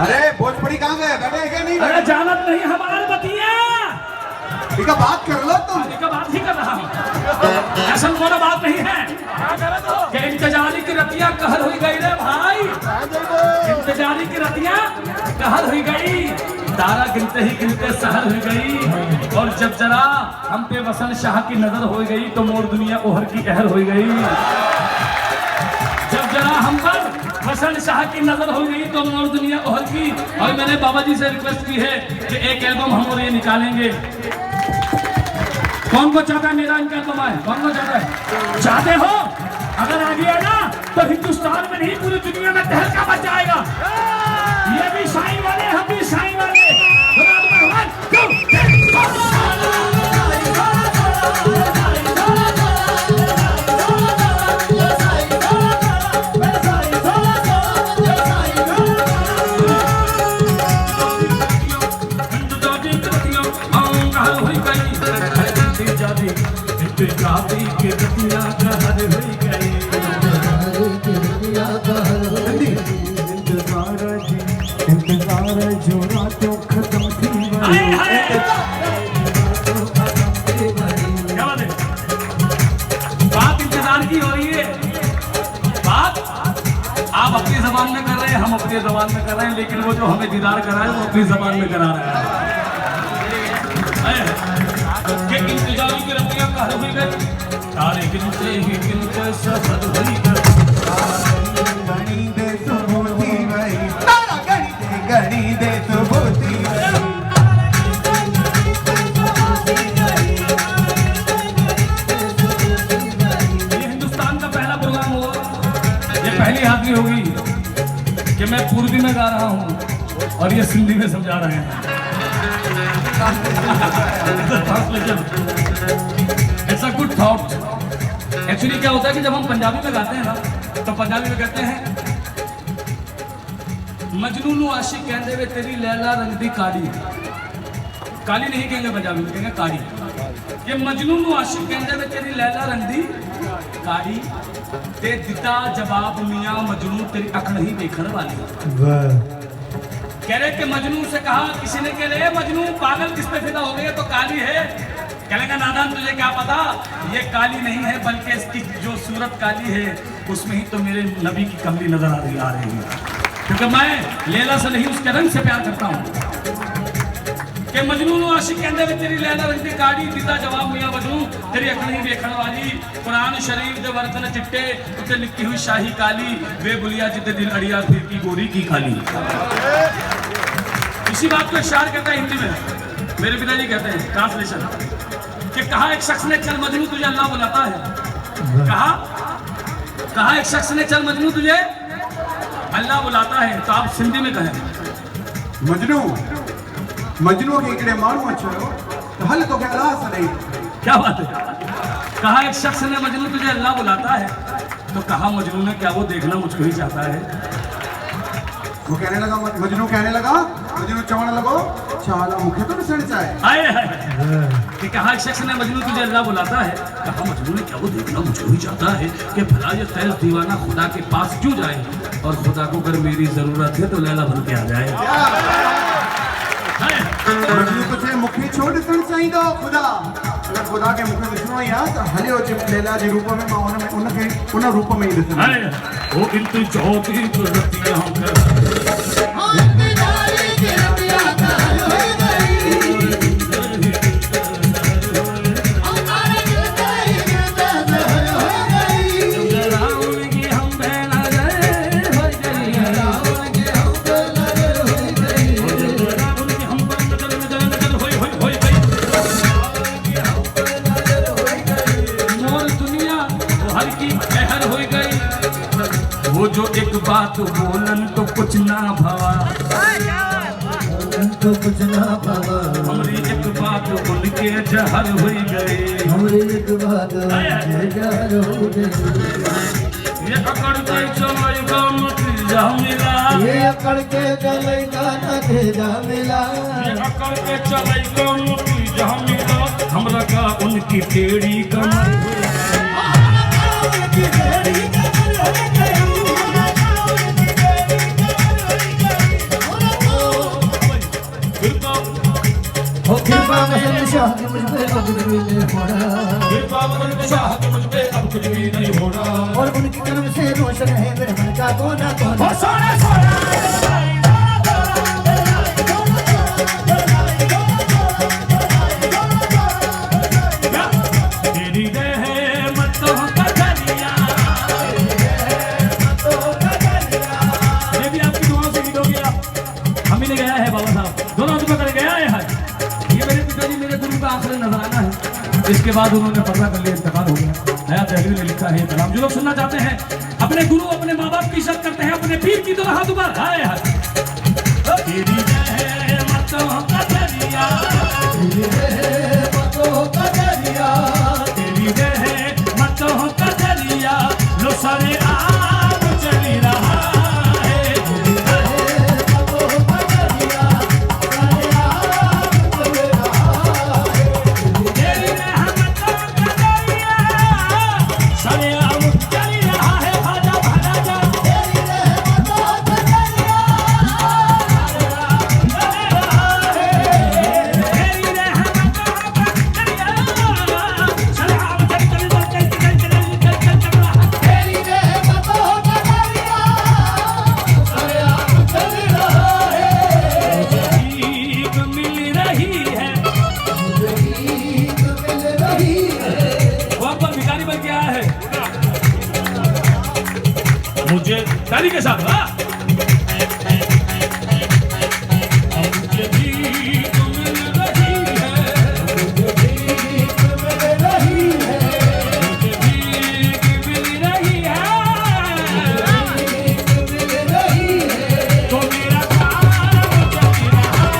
अरे भोजपुरी कहाँ गए, बैठे क्या नहीं? अरे जानत नहीं हमारे बतिया, ठीक है बात कर लो तुम। का बात ही कर रहा हूँ, ऐसा कोई बात नहीं है कि इंतजारी की रतियां कहर हुई गई रे भाई, इंतजारी की रतियां कहर हुई गई, तारा गिनते ही गिनते सहर हुई गई, और जब जरा हम पे वसन शाह की नजर हो गई तो मोर दुनिया ओहर की कहर हो गई। जब जरा हम पर वसन शाह की नजर हो गई तो मोर दुनिया ओहर की। और मैंने बाबा जी से रिक्वेस्ट की है कि एक एल्बम हम और ये निकालेंगे। कौन को चाहता है मेरा इनका एल्बम आए? कौन को चाहता है? चाहते हो? अगर आ गया ना तो हिंदुस्तान में नहीं पूरी दुनिया में तहलका मच जाएगा। ये भी साईं वाले, हम भी साईं वाले। आप अपनी जबान में कर रहे हैं, हम अपनी जबान में कर रहे हैं, लेकिन वो जो हमें दीदार करा है वो अपनी जबान में करा रहा है। कि इंतजारी की रतियां कहर हुई गई, तारे गिनते ही गिनते सफर हुई गई। गणी दे सुबोधी भाई, तारा गणी दे सुबोधी भाई। ये हिंदुस्तान का पहला प्रोग्राम होगा, ये पहली हाजिरी होगी कि मैं पूर्वी में गा रहा हूँ और ये सिंधी में समझा रहे हैं। It's a good thought. Actually क्या होता है कि जब हम पंजाबी में गाते हैं ना तो पंजाबी में कहते हैं मजनू नु आशिक कहते वे तेरी लैला रंग दी काली। काली नहीं कहेंगे पंजाबी में, कहेंगे काली। ये मजनू नु आशिक कहते वे तेरी लैला रंग दी काली, ते दिता जवाब मियां मजनू तेरी अख नहीं देखने वाली। कह रहे कि मजनू से कहा किसी ने, कह रहे मजनू पागल किस पे फिदा हो गए, तो काली है। कहने नादान तुझे क्या पता, ये काली नहीं है बल्कि इसकी जो सूरत काली है उसमें ही तो मेरे नबी की कमली नजर आ रही है, क्योंकि मैं लैला से नहीं उसके रंग से प्यार करता हूँ। कि मजनू नु आशिक कहते वे तेरी लैला रंग दी काली, दिता जवाब मियां मजनू तेरी अख नहीं देखने वाली। कुरान शरीफ दे वर्तन चिट्टे उत्ते लिखी हुई शाही काली, वे बुलिया जिते दिल अड़िया फिर की गोरी की काली। इसी बात को इशार करता है हिंदी में, मेरे पिताजी कहते हैं ट्रांसलेशन, कि कहा एक शख्स ने चल मजनू तुझे अल्लाह बुलाता है। कहा एक शख्स ने चल मजनू तुझे अल्लाह बुलाता है, तो आप सिंधी में कहें मजनू के इकड़े मानू अचो तो हल तो क्या नहीं। क्या बात है? कहा एक शख्स ने मजनू तुझे अल्लाह बुलाता है, तो कहा मजनू ने क्या वो देखना मुझको ही चाहता है। वो कहने लगा, मजनू कहने लगा, मजनू चवण लगो चाला मुखे तो दिसण चाहे। कि कहा एक शख्स ने मजनू तुझे अल्लाह बुलाता है, कहा मजनू ने क्या वो देखना मुझको ही चाहता है कि भला ये तैस दीवाना खुदा के पास क्यों जाए, और खुदा को अगर मेरी जरूरत है तो लैला बन के आ जाए। मजनू तुझे मुखे छोड़ दिसण चाहिए तो खुदा, अगर खुदा के मुखे दिसणो ही आ तो हलियो लैला जे रूप में मां उन रूप में ही दिसणो। वो इंतजारी की रतियां कहर हो गई। वो जो एक बात बोलन तो कुछ ना भवा, तो कुछ ना भवा, हमरी एक बात उनके जहर हो गए, हमरी एक बात उनके जहर हो गए। ये अकड़ के चलेगा नतीजा मिला, ये अकड़ के चलेगा नतीजा मिला, ये अकड़ के चलेगा नतीजा मिला, हमरा का उनकी टेढ़ी कमर बाबा शाह के मुझ पे अब कुछ भी नहीं होना कृपा बदल शाह के मुझ पे अब कुछ भी नहीं होना और उनकी कर्म से रोशन है मेरे मन का कोना कोना सोना सोना तेरी रहमतों का दरिया ये भी आपकी दुआओं से हिट हो गया हम ही ले गया है बाबा साहब दोनों हाथ पकड़ गया है ये मेरे पिताजी मेरे गुरु का आखिरी नजराना है इसके बाद उन्होंने पर्दा कर लिया इंतकाल हो गया नया तहरीर में लिखा है कलाम जो लोग सुनना चाहते हैं अपने गुरु अपने माँ बाप की इज्जत करते हैं अपने पीर की दोनों हाथ ऊपर हाय हाय तेरी रहमतों का दरिया तेरी रहमतों का दरिया तेरी रहमतों का दरिया लो सारे आम चली रहा है तेरी रहमतों का दरिया सारे आम चल रहा है तेरी रहमतों का दरिया सारे आम चली रहा है भाजा भाजा तेरी रहमतों का दरिया तेरी रहमतों का दरिया सारे आम चल रहा है तेरी रहमतों का दरिया सारे आम चल रहा है भीख मिल रही है मुझे भीख मिल रही है वहाँ पर भिखारी बन गया है मुझे ताली के साथ वाह मुझे भीख मिल रही है मुझे भीख मिल रही है मुझे भीख मिल रही है भीख मिल रही है तो मेरा काम चल रहा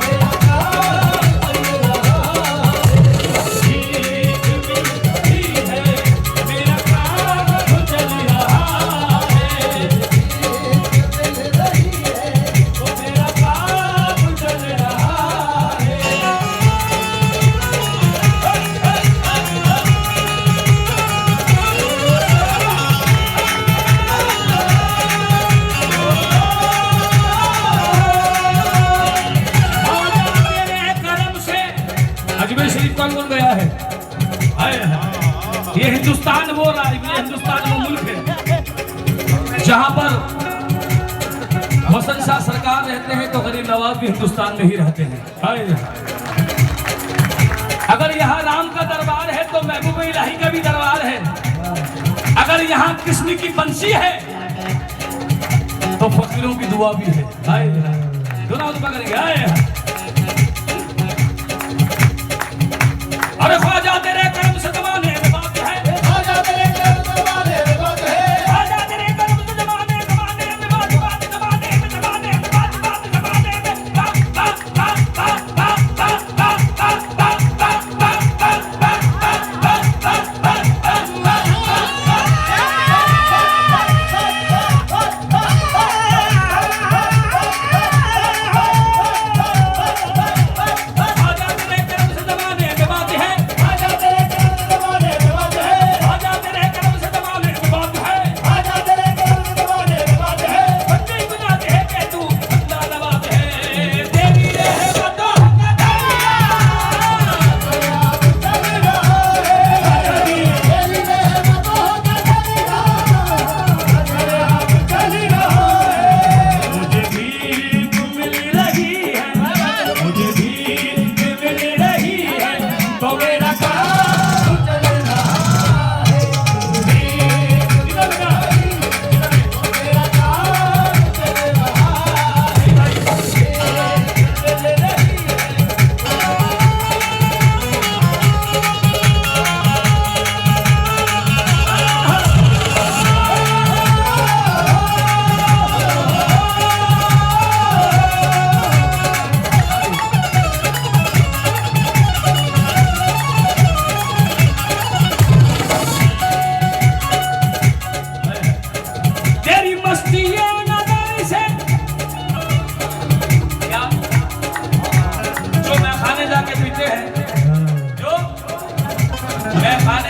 मेरा काम चल रहा है तो मेरा काम चल रहा है मेरे करम से अजमेर शरीफ कौन कौन गया है हाय हाय। ये हिंदुस्तान वो राज्य हिंदुस्तान वो मुल्क है जहां पर वसंत शाह सरकार रहते हैं तो गरीब नवाज भी हिंदुस्तान में ही रहते हैं हाय हाय। अगर यहाँ राम का दरबार है तो महबूब इलाही का भी दरबार है अगर यहाँ कृष्ण की बंसी है तो फकीरों की दुआ भी है हाय हाय। दोनों हाथ पकड़ेंगे हाय हाय। अरे ख्वाजा तेरे करम से जमाने में बात है आजा तेरे करम दरबारे में बात है ख्वाजा तेरे करम से जमाने में बात जमाने में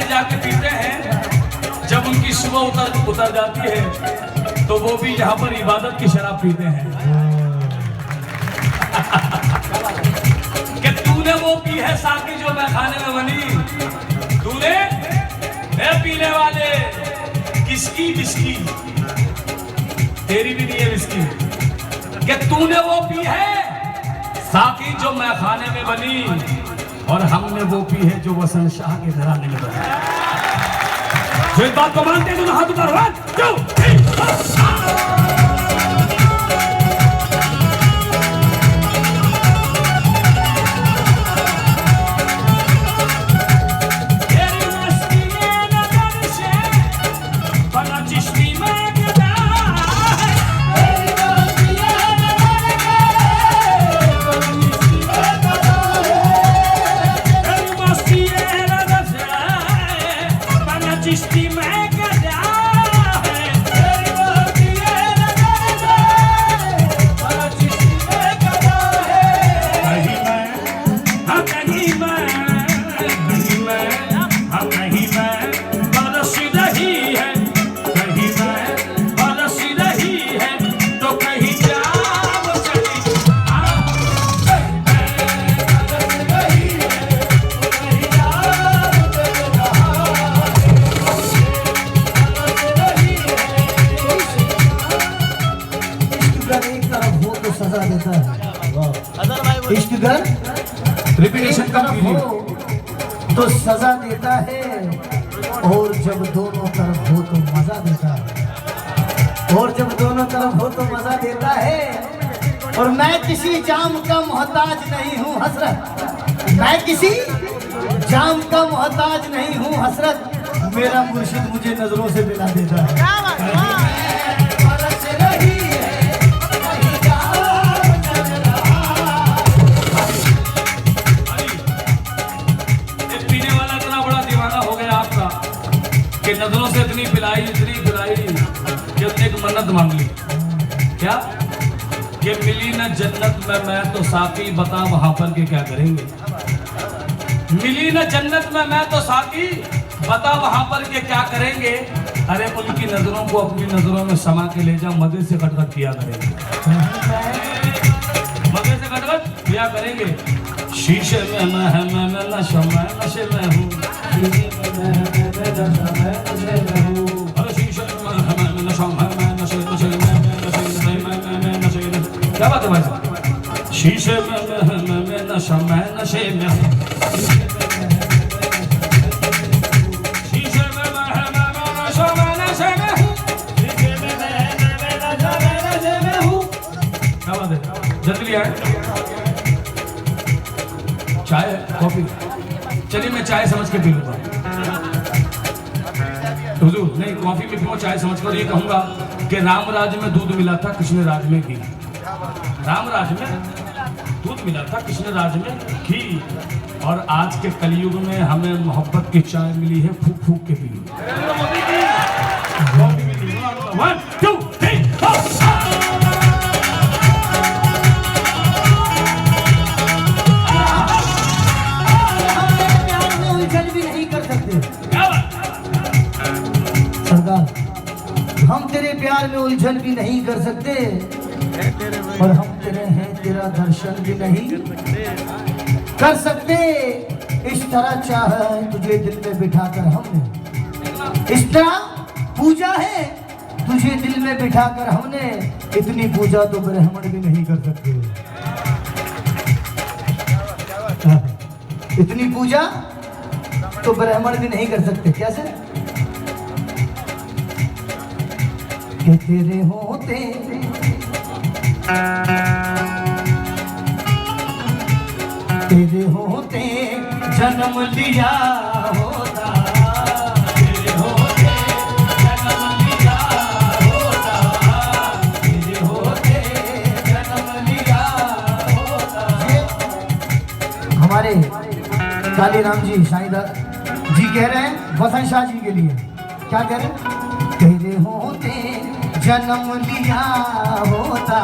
जाके पीते हैं, जब उनकी सुबह उतर जाती है तो वो भी यहाँ पर इबादत की शराब पीते हैं। कि तूने वो पी है साकी जो मैं खाने में बनी। तूने पीने वाले किसकी विस्की, तेरी भी नहीं है विस्की, कि तूने वो पी है साकी जो मैं खाने में बनी, और हमने वो पी है जो वसन शाह के घराने में बनी। जो इस बात को मानते हैं दोनों हाथ ऊपर, 1 2 3 इश्क गर रिपीटेशन कम कीजिए। तो सजा देता है, और जब दोनों तरफ हो तो मजा देता है, और जब दोनों तरफ हो तो मजा देता है। और मैं किसी जाम का मोहताज नहीं हूँ हसरत, मैं किसी जाम का मोहताज नहीं हूँ हसरत, मेरा मुर्शिद मुझे नजरों से मिला देता है। कि नजरों से इतनी पिलाई कि उसने एक मन्नत मांग ली। क्या? कि मिली न जन्नत में मैं तो साकी, बता वहां पर के क्या करेंगे। मिली न जन्नत में मैं तो साकी, बता वहां पर के क्या करेंगे। अरे उनकी नजरों को अपनी नजरों में समा के ले जाओ, मजे से खटखट किया करेंगे, मजे से खटखट किया करेंगे। शीशे में मैं नशे में हूँ, क्या बात है भाई साहब? शीशे में नशा, मैं नशे में हूँ, शीशे में नशा, मैं नशे में हूँ, नशे में हूँ। क्या बात है? जल्दी आए, चाय कॉफी? चलिए मैं चाय समझ के पी लूँगा। हुजूर नहीं, कॉफी में पीऊँ, चाय समझ कर ये कहूँगा कि राम राज में दूध मिला था, कृष्ण राज में घी। राम राज में दूध मिला था, कृष्ण राज में घी। और आज के कलयुग में हमें मोहब्बत की चाय मिली है, फूक फूक के पी। 1 2 3 हम तेरे प्यार में उलझन भी नहीं कर सकते, और हम तेरे हैं तेरा दर्शन भी नहीं कर सकते। इस तरह चाहा है तुझे दिल में बिठाकर हमने, इस तरह पूजा है तुझे दिल में बिठाकर हमने, इतनी पूजा तो ब्राह्मण भी नहीं कर सकते। इतनी पूजा तो ब्राह्मण भी नहीं कर सकते। कैसे? कि तेरे होते जन्म लिया होता, तेरे होते जन्म लिया होता, तेरे होते जन्म लिया होता। हमारे कालीराम जी साईदास जी कह रहे हैं वसन शाह जी के लिए, क्या कह रहे हैं? तेरे होते जन्म लिया होता,